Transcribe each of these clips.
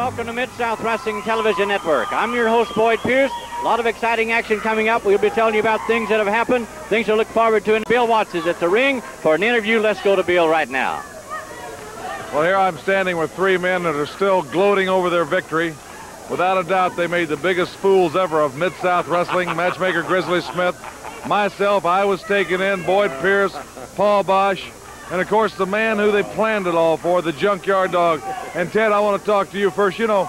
Welcome to Mid-South Wrestling Television Network. I'm your host, Boyd Pierce. A lot of exciting action coming up. We'll be telling you about things that have happened, things to look forward to. And Bill Watts is at the ring for an interview. Let's go to Bill right now. Well, here I'm standing with three men that are still gloating over their victory. Without a doubt, they made the biggest fools ever of Mid-South Wrestling. Matchmaker Grizzly Smith, myself, I was taken in, Boyd Pierce, Paul Bosch, and, of course, the man who they planned it all for, the Junkyard Dog. And, Ted, I want to talk to you first. You know,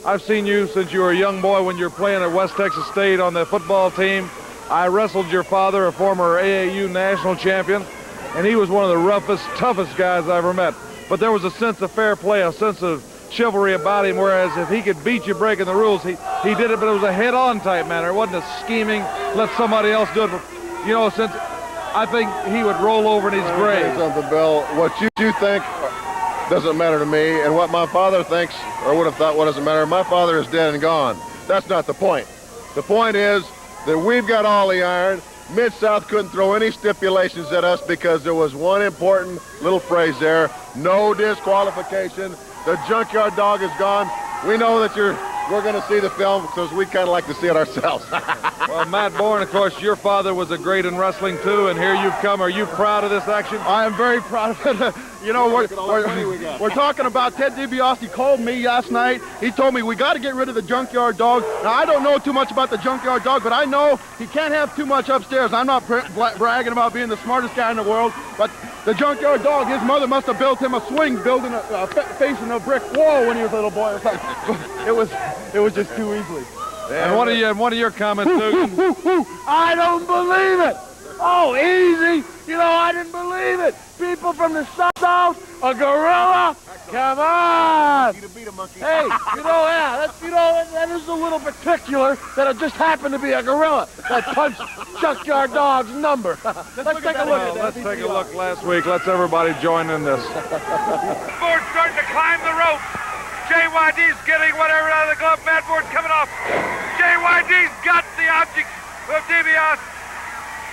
I've seen you since you were a young boy when you were playing at West Texas State on the football team. I wrestled your father, a former AAU national champion, and he was one of the roughest, toughest guys I ever met. But there was a sense of fair play, a sense of chivalry about him, whereas if he could beat you breaking the rules, he did it, but it was a head-on type manner. It wasn't a scheming, let somebody else do it. You know, since I think he would roll over in his grave. Something, Bill. What you think doesn't matter to me, and what my father thinks or would have thought what doesn't matter. My father is dead and gone. That's not the point. The point is that we've got all the iron. Mid-South couldn't throw any stipulations at us because there was one important little phrase there: no disqualification. The Junkyard Dog is gone. We know that we're going to see the film because we kind of like to see it ourselves. Well, Matt Borne, of course, your father was a great in wrestling, too, and here you've come. Are you proud of this action? I am very proud of it. You know, we're talking about Ted DiBiase. He called me last night. He told me we got to get rid of the Junkyard Dog. Now, I don't know too much about the Junkyard Dog, but I know he can't have too much upstairs. I'm not bragging about being the smartest guy in the world, but the Junkyard Dog, his mother must have built him a swing building facing a brick wall when he was a little boy or something. It was just too easily. And one of your comments, Duggan. I don't believe it. Oh, easy. You know, I didn't believe it. People from the South, a gorilla. Come on. Hey, that is a little particular that it just happened to be a gorilla that punched Junkyard Dog's number. Let's take a look at that. Let's take a look last week. Let's everybody join in this. Borne starting to climb the ropes. JYD's getting whatever out of the glove. Matt Borne coming off. JYD's got the object of DiBiase.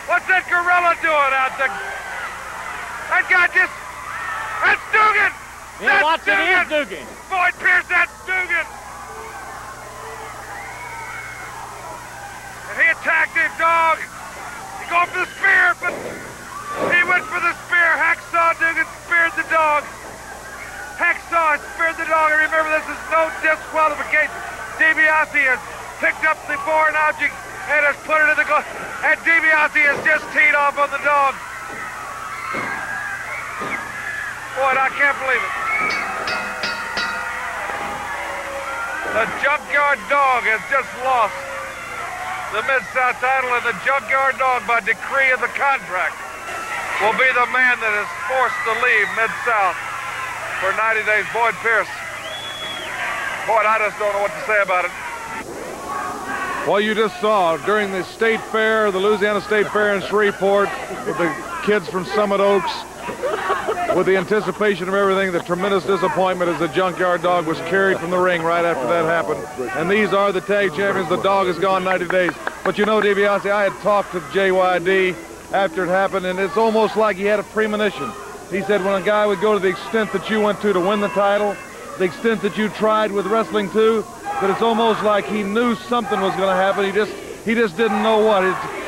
What's that gorilla doing out there? That guy just... That's Duggan! Yeah, Watts, it is Duggan. Boyd Pierce, that's Duggan! And he attacked his dog. He going for the spear, but he went for the spear. Hacksaw Duggan speared the dog. Hacksaw speared the dog. And remember, this is no disqualification. DiBiase has picked up the foreign object and has put it in the glove. And DiBiase has just teed off on the dog. Boy, I can't believe it. The Junkyard Dog has just lost the Mid-South title, and the Junkyard Dog, by decree of the contract, will be the man that is forced to leave Mid-South for 90 days. Boyd Pierce. Boyd, I just don't know what to say about it. Well, you just saw during the state fair, the Louisiana State Fair in Shreveport, with the kids from Summit Oaks, with the anticipation of everything, the tremendous disappointment as the Junkyard Dog was carried from the ring right after that happened. And these are the tag champions. The dog is gone 90 days. But you know, DiBiase, I had talked to JYD after it happened, and it's almost like he had a premonition. He said when a guy would go to the extent that you went to win the title, the extent that you tried with wrestling too, that it's almost like he knew something was going to happen. He just didn't know what.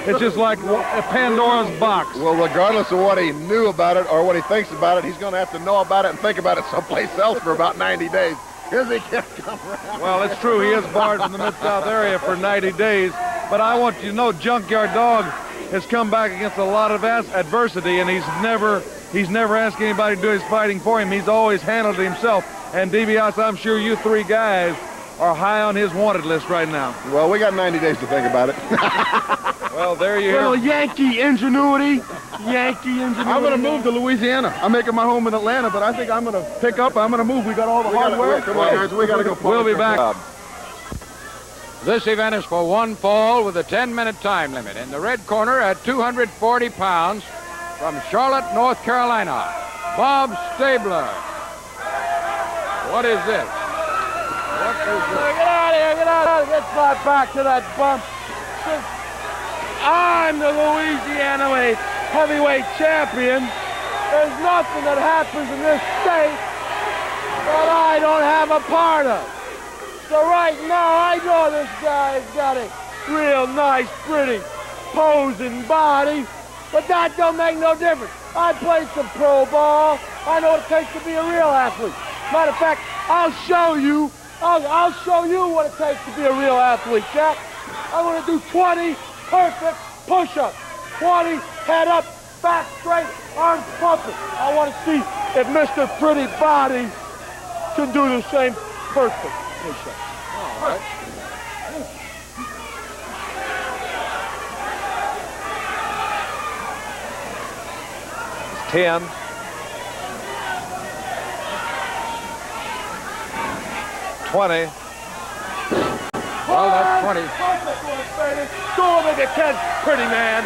It's just like a Pandora's box. Well, regardless of what he knew about it or what he thinks about it, he's going to have to know about it and think about it someplace else for about 90 days. Because he can't come around. Well, it's true. He is barred from the Mid-South area for 90 days. But I want you to know, Junkyard Dog has come back against a lot of adversity, and he's never asked anybody to do his fighting for him. He's always handled it himself. And DiBiase, I'm sure you three guys are high on his wanted list right now. Well, we got 90 days to think about it. Well, there you Little go. Yankee ingenuity. I'm going to move to Louisiana. I'm making my home in Atlanta, but I think I'm going to pick up. I'm going to move. We got all the hardware. Come on, guys. We got to go. We'll be back. This event is for one fall with a 10-minute time limit. In the red corner at 240 pounds from Charlotte, North Carolina, Bob Stabler. What is this? Get out of here. Get out of here. Get right back to that bump. I'm the Louisiana heavyweight champion. There's nothing that happens in this state that I don't have a part of. So right now, I know this guy's got a real nice, pretty, posing body, but that don't make no difference. I played some pro ball. I know what it takes to be a real athlete. Matter of fact, I'll show you. I'll show you what it takes to be a real athlete, Jack. I'm gonna do 20 perfect push-ups. 20 head up, back straight, arms pumping. I want to see if Mr. Pretty Body can do the same perfect push-ups. All right. 10. 20. Well, that's 20. Go over if you can, pretty man.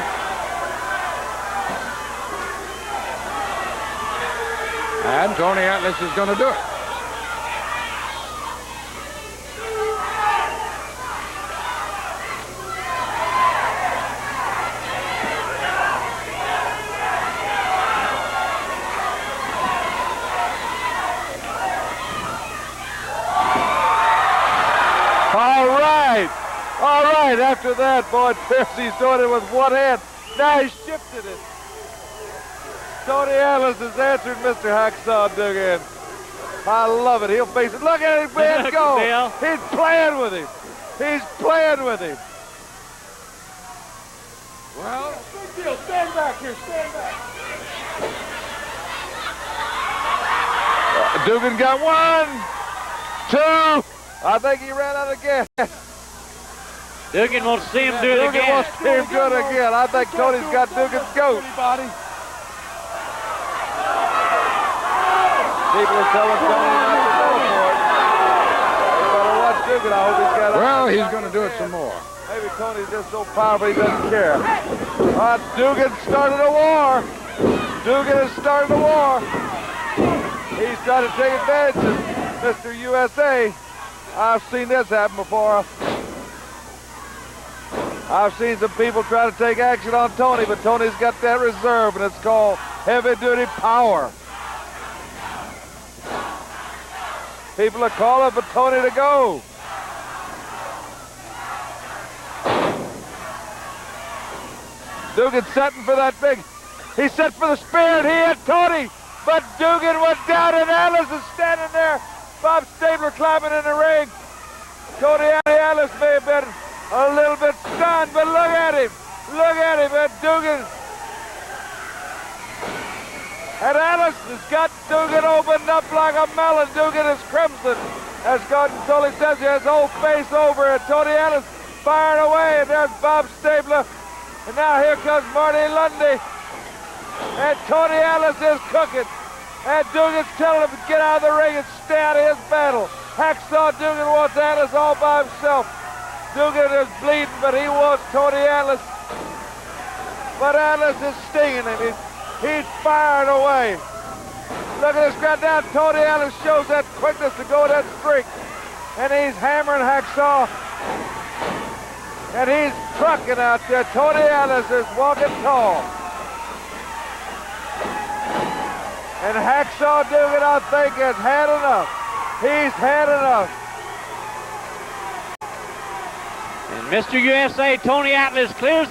And Tony Atlas is going to do it. All right, after that, Boyd Pierce, he's doing it with one hand. Now he's shifted it. Tony Atlas has answered Mr. Hacksaw Duggan. I love it. He'll face it. Look at him, man, go. He's playing with him. He's playing with him. Well, big deal. Stand back here. Stand back. Duggan got 1, 2. I think he ran out of gas. Duggan wants to see him do it Duggan again. wants to see him do it again. I think Tony's got Duggan's goat. People are telling Tony not to go for it. You better watch Duggan. I hope he's got it. Well, he's going to do it some more. Maybe Tony's just so powerful he doesn't care. Duggan started a war. Duggan has started a war. He's trying to take advantage of Mr. USA. I've seen this happen before. I've seen some people try to take action on Tony, but Tony's got that reserve, and it's called heavy-duty power. People are calling for Tony to go. Duggan setting for that big. He set for the spear, and he hit Tony, but Duggan went down, and Atlas is standing there. Bob Stabler climbing in the ring. Tony Atlas may have been a little bit stunned, but look at him. Look at him, and Duggan. And Atlas has got Duggan opened up like a melon. Duggan is crimson. As Gordon Tully says, he has his whole face over, and Tony Atlas firing away, and there's Bob Stabler. And now here comes Marty Lundy. And Tony Atlas is cooking. And Duggan's telling him to get out of the ring and stay out of his battle. Hacksaw Duggan wants Atlas all by himself. Duggan is bleeding, but he wants Tony Atlas. But Atlas is stinging him. He's firing away. Look at this crowd now. Tony Atlas shows that quickness to go that streak. And he's hammering Hacksaw. And he's trucking out there. Tony Atlas is walking tall. And Hacksaw Duggan, I think, has had enough. He's had enough. And Mr. USA, Tony Atlas, clears the